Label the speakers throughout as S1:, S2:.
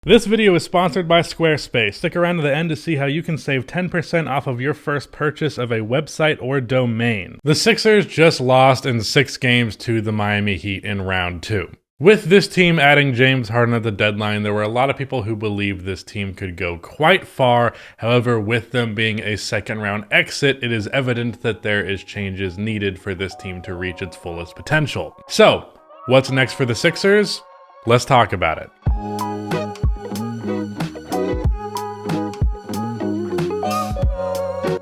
S1: This video is sponsored by Squarespace. Stick around to the end to see how you can save 10% off of your first purchase of a website or domain. The Sixers just lost in 6 games to the Miami Heat in round 2. With this team adding James Harden at the deadline, there were a lot of people who believed this team could go quite far. However, with them being a second-round exit, it is evident that there is changes needed for this team to reach its fullest potential. So, what's next for the Sixers? Let's talk about it.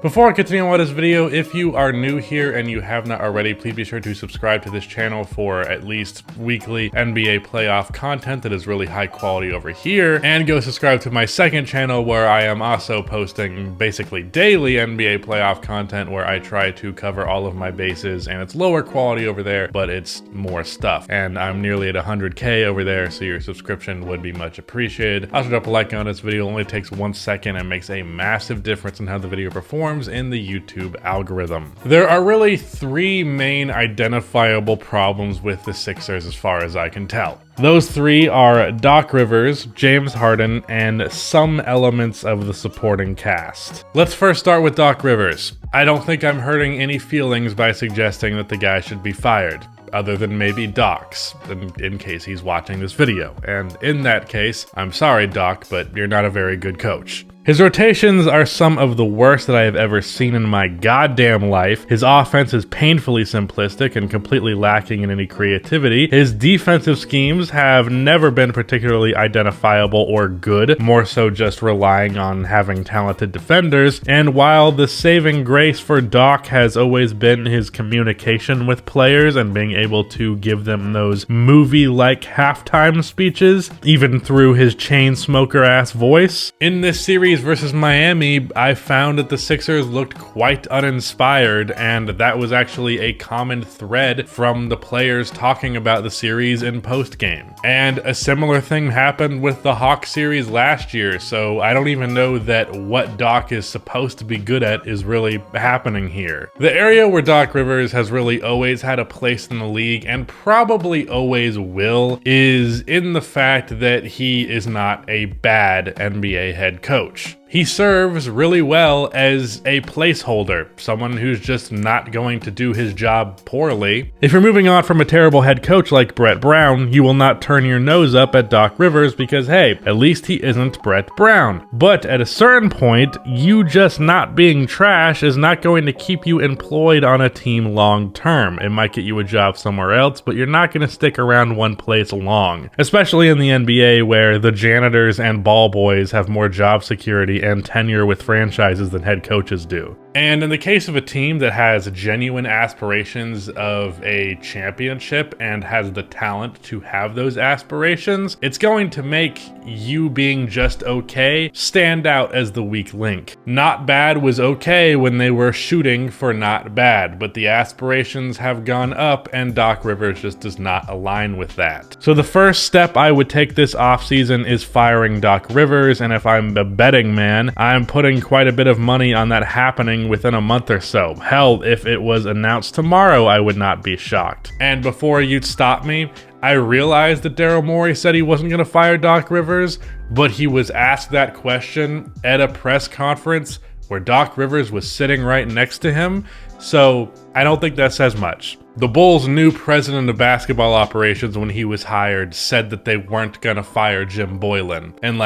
S1: Before I continue on with this video, if you are new here and you have not already, please be sure to subscribe to this channel for at least weekly NBA playoff content that is really high quality over here. And go subscribe to my second channel where I am also posting basically daily NBA playoff content where I try to cover all of my bases, and it's lower quality over there, but it's more stuff. And I'm nearly at 100K over there, so your subscription would be much appreciated. Also drop a like on this video. It only takes 1 second and makes a massive difference in how the video performs in the YouTube algorithm. There are really 3 main identifiable problems with the Sixers as far as I can tell. Those 3 are Doc Rivers, James Harden, and some elements of the supporting cast. Let's first start with Doc Rivers. I don't think I'm hurting any feelings by suggesting that the guy should be fired, other than maybe Doc's, in case he's watching this video. And in that case, I'm sorry, Doc, but you're not a very good coach. His rotations are some of the worst that I have ever seen in my goddamn life. His offense is painfully simplistic and completely lacking in any creativity. His defensive schemes have never been particularly identifiable or good, more so just relying on having talented defenders. And while the saving grace for Doc has always been his communication with players and being able to give them those movie-like halftime speeches, even through his chain smoker-ass voice, in this series versus Miami, I found that the Sixers looked quite uninspired, and that was actually a common thread from the players talking about the series in post-game. And a similar thing happened with the Hawks series last year, so I don't even know that what Doc is supposed to be good at is really happening here. The area where Doc Rivers has really always had a place in the league, and probably always will, is in the fact that he is not a bad NBA head coach. He serves really well as a placeholder, someone who's just not going to do his job poorly. If you're moving on from a terrible head coach like Brett Brown, you will not turn your nose up at Doc Rivers because, hey, at least he isn't Brett Brown. But at a certain point, you just not being trash is not going to keep you employed on a team long term. It might get you a job somewhere else, but you're not going to stick around one place long, especially in the NBA where the janitors and ball boys have more job security and tenure with franchises than head coaches do. And in the case of a team that has genuine aspirations of a championship and has the talent to have those aspirations, it's going to make you being just okay stand out as the weak link. Not bad was okay when they were shooting for not bad, but the aspirations have gone up and Doc Rivers just does not align with that. So the first step I would take this offseason is firing Doc Rivers, and if I'm a betting man, I'm putting quite a bit of money on that happening within a month or so. Hell, if it was announced tomorrow, I would not be shocked. And before you'd stop me, I realized that Daryl Morey said he wasn't going to fire Doc Rivers, but he was asked that question at a press conference where Doc Rivers was sitting right next to him, so I don't think that says much. The Bulls' new president of basketball operations, when he was hired, said that they weren't going to fire Jim Boylen, and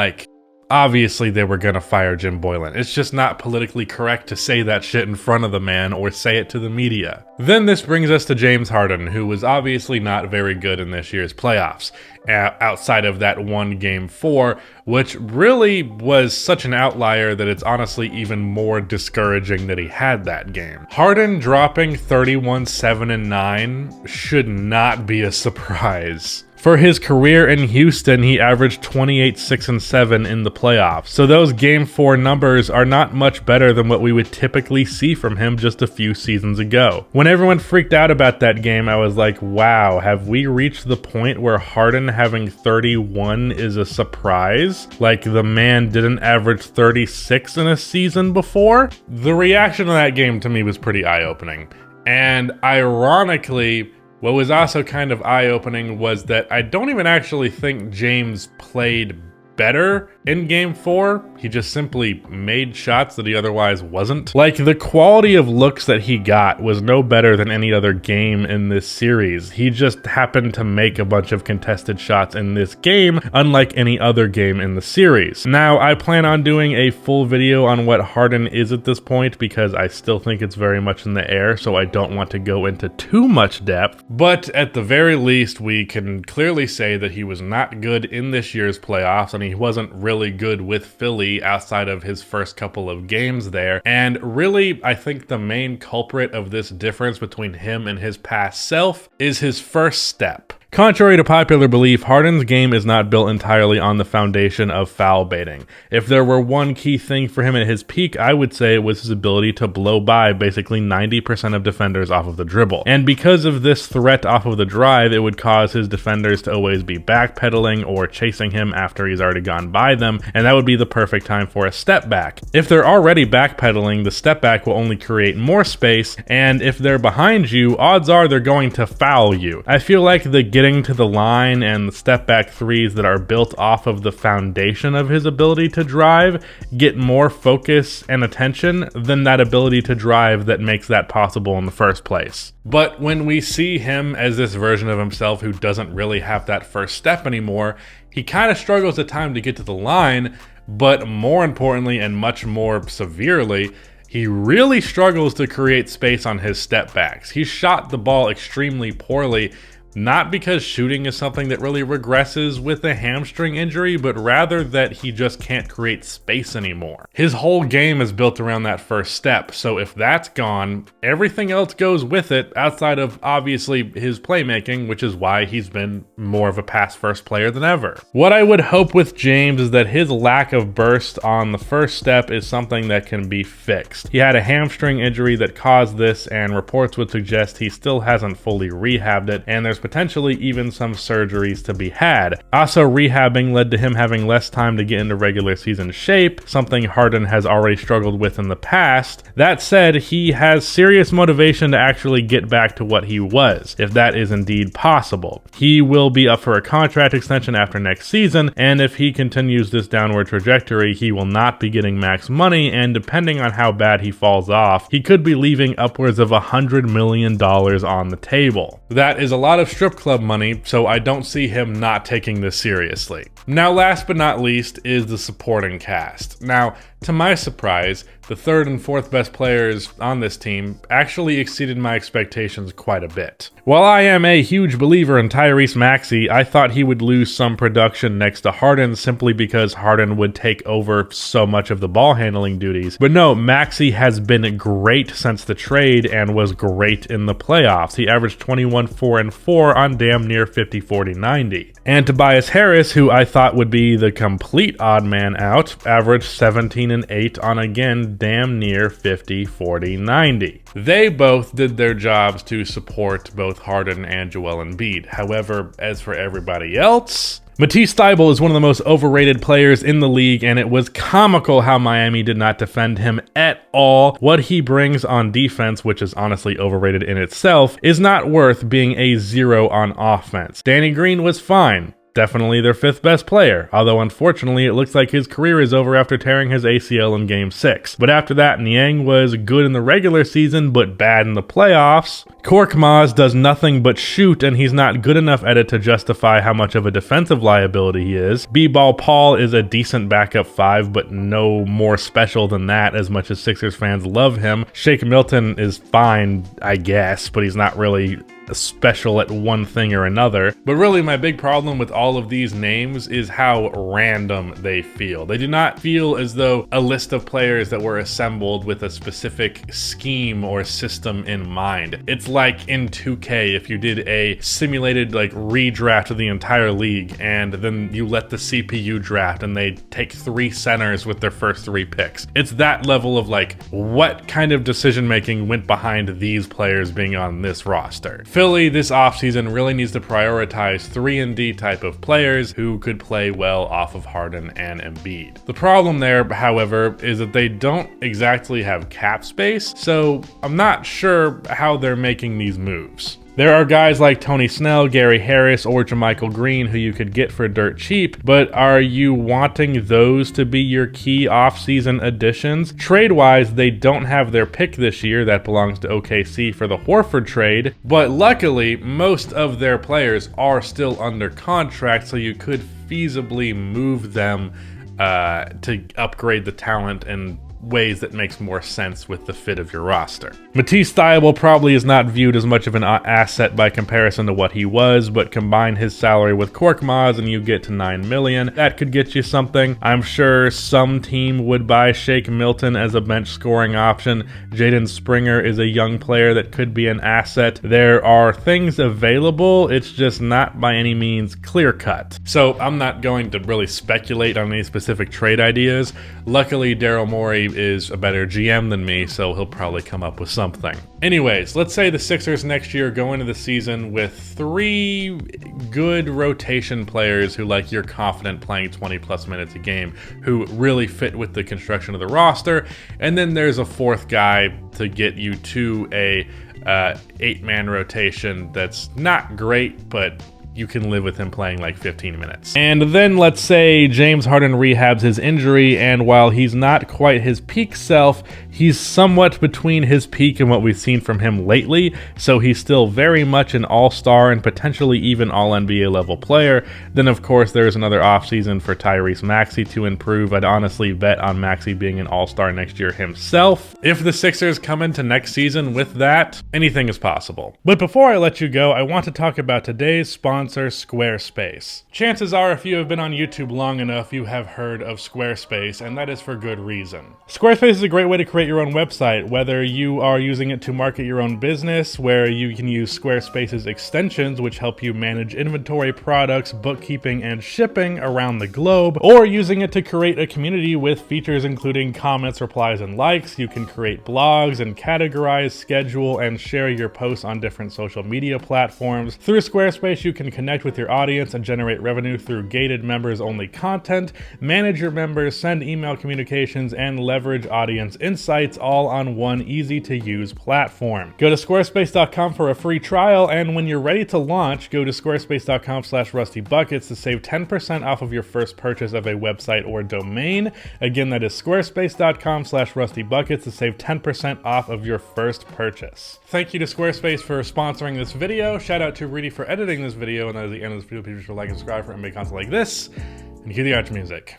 S1: obviously they were gonna fire Jim Boylen. It's just not politically correct to say that shit in front of the man or say it to the media. Then this brings us to James Harden, who was obviously not very good in this year's playoffs, outside of that one Game 4, which really was such an outlier that it's honestly even more discouraging that he had that game. Harden dropping 31, 7, and 9 should not be a surprise. For his career in Houston, he averaged 28, 6, and 7 in the playoffs. So those Game 4 numbers are not much better than what we would typically see from him just a few seasons ago. When everyone freaked out about that game, I was like, wow, have we reached the point where Harden having 31 is a surprise? Like the man didn't average 36 in a season before? The reaction to that game to me was pretty eye-opening. And ironically, what was also kind of eye-opening was that I don't even actually think James played better in game 4. He just simply made shots that he otherwise wasn't. Like, the quality of looks that he got was no better than any other game in this series. He just happened to make a bunch of contested shots in this game, unlike any other game in the series. Now, I plan on doing a full video on what Harden is at this point because I still think it's very much in the air, so I don't want to go into too much depth. But at the very least, we can clearly say that he was not good in this year's playoffs, and he wasn't really good with Philly outside of his first couple of games there. And really, I think the main culprit of this difference between him and his past self is his first step. Contrary to popular belief, Harden's game is not built entirely on the foundation of foul baiting. If there were one key thing for him at his peak, I would say it was his ability to blow by basically 90% of defenders off of the dribble. And because of this threat off of the drive, it would cause his defenders to always be backpedaling or chasing him after he's already gone by them, and that would be the perfect time for a step back. If they're already backpedaling, the step back will only create more space, and if they're behind you, odds are they're going to foul you. I feel like the getting to the line and the step back threes that are built off of the foundation of his ability to drive get more focus and attention than that ability to drive that makes that possible in the first place. But when we see him as this version of himself who doesn't really have that first step anymore, he kind of struggles at times to get to the line, but more importantly and much more severely, he really struggles to create space on his step backs. He shot the ball extremely poorly, not because shooting is something that really regresses with a hamstring injury, but rather that he just can't create space anymore. His whole game is built around that first step, so if that's gone, everything else goes with it outside of obviously his playmaking, which is why he's been more of a pass-first player than ever. What I would hope with James is that his lack of burst on the first step is something that can be fixed. He had a hamstring injury that caused this, and reports would suggest he still hasn't fully rehabbed it, and there's potentially even some surgeries to be had. Also, rehabbing led to him having less time to get into regular season shape, something Harden has already struggled with in the past. That said, he has serious motivation to actually get back to what he was, if that is indeed possible. He will be up for a contract extension after next season, and if he continues this downward trajectory, he will not be getting max money, and depending on how bad he falls off, he could be leaving upwards of $100 million on the table. That is a lot of strip club money, so I don't see him not taking this seriously. Now, last but not least is the supporting cast. Now, to my surprise, the third and fourth best players on this team actually exceeded my expectations quite a bit. While I am a huge believer in Tyrese Maxey, I thought he would lose some production next to Harden simply because Harden would take over so much of the ball handling duties. But no, Maxey has been great since the trade and was great in the playoffs. He averaged 21, 4, and 4 on damn near 50, 40, 90. And Tobias Harris, who I thought would be the complete odd man out, averaged 17 and 8 on again damn near 50, 40, 90. They both did their jobs to support both Harden and Joel Embiid. However, as for everybody else, Matisse Thybulle is one of the most overrated players in the league, and it was comical how Miami did not defend him at all. What he brings on defense, which is honestly overrated in itself, is not worth being a 0 on offense. Danny Green was fine. Definitely their fifth best player, although unfortunately it looks like his career is over after tearing his ACL in Game 6. But after that, Niang was good in the regular season, but bad in the playoffs. Korkmaz does nothing but shoot, and he's not good enough at it to justify how much of a defensive liability he is. B-Ball Paul is a decent backup 5, but no more special than that, as much as Sixers fans love him. Shake Milton is fine, I guess, but he's not really special at one thing or another. But really, my big problem with all of these names is how random they feel. They do not feel as though a list of players that were assembled with a specific scheme or system in mind. It's like in 2K, if you did a simulated redraft of the entire league, and then you let the CPU draft and they take 3 centers with their first 3 picks. It's that level of what kind of decision making went behind these players being on this roster. Philly this offseason really needs to prioritize 3-and-D type of players who could play well off of Harden and Embiid. The problem there, however, is that they don't exactly have cap space, so I'm not sure how they're making these moves. There are guys like Tony Snell, Gary Harris, or JaMychal Green who you could get for dirt cheap, but are you wanting those to be your key offseason additions? Trade-wise, they don't have their pick this year. That belongs to OKC for the Horford trade, but luckily, most of their players are still under contract, so you could feasibly move them to upgrade the talent in ways that makes more sense with the fit of your roster. Matisse Thybulle probably is not viewed as much of an asset by comparison to what he was, but combine his salary with Korkmaz and you get to $9 million. That could get you something. I'm sure some team would buy Shake Milton as a bench scoring option. Jaden Springer is a young player that could be an asset. There are things available, it's just not by any means clear cut. So I'm not going to really speculate on any specific trade ideas. Luckily, Daryl Morey is a better GM than me, so he'll probably come up with something. Anyways, let's say the Sixers next year go into the season with 3 good rotation players who, like, you're confident playing 20 plus minutes a game, who really fit with the construction of the roster, and then there's a 4th guy to get you to a 8-man rotation that's not great, but you can live with him playing like 15 minutes. And then let's say James Harden rehabs his injury, and while he's not quite his peak self, he's somewhat between his peak and what we've seen from him lately, so he's still very much an all-star and potentially even all-NBA level player. Then of course there's another offseason for Tyrese Maxey to improve. I'd honestly bet on Maxey being an all-star next year himself. If the Sixers come into next season with that, anything is possible. But before I let you go, I want to talk about today's sponsor, Squarespace. Chances are, if you have been on YouTube long enough, you have heard of Squarespace, and that is for good reason. Squarespace is a great way to create your own website, whether you are using it to market your own business, where you can use Squarespace's extensions, which help you manage inventory, products, bookkeeping, and shipping around the globe, or using it to create a community with features including comments, replies, and likes. You can create blogs and categorize, schedule, and share your posts on different social media platforms. Through Squarespace, you can connect with your audience and generate revenue through gated members-only content, manage your members, send email communications, and leverage audience insights, all on one easy-to-use platform. Go to squarespace.com for a free trial, and when you're ready to launch, go to squarespace.com/rustybuckets to save 10% off of your first purchase of a website or domain. Again, that is squarespace.com/rustybuckets to save 10% off of your first purchase. Thank you to Squarespace for sponsoring this video. Shout out to Riddy for editing this video, and that is the end of this video. Please be sure to like and subscribe for NBA content like this, and cue the outro music.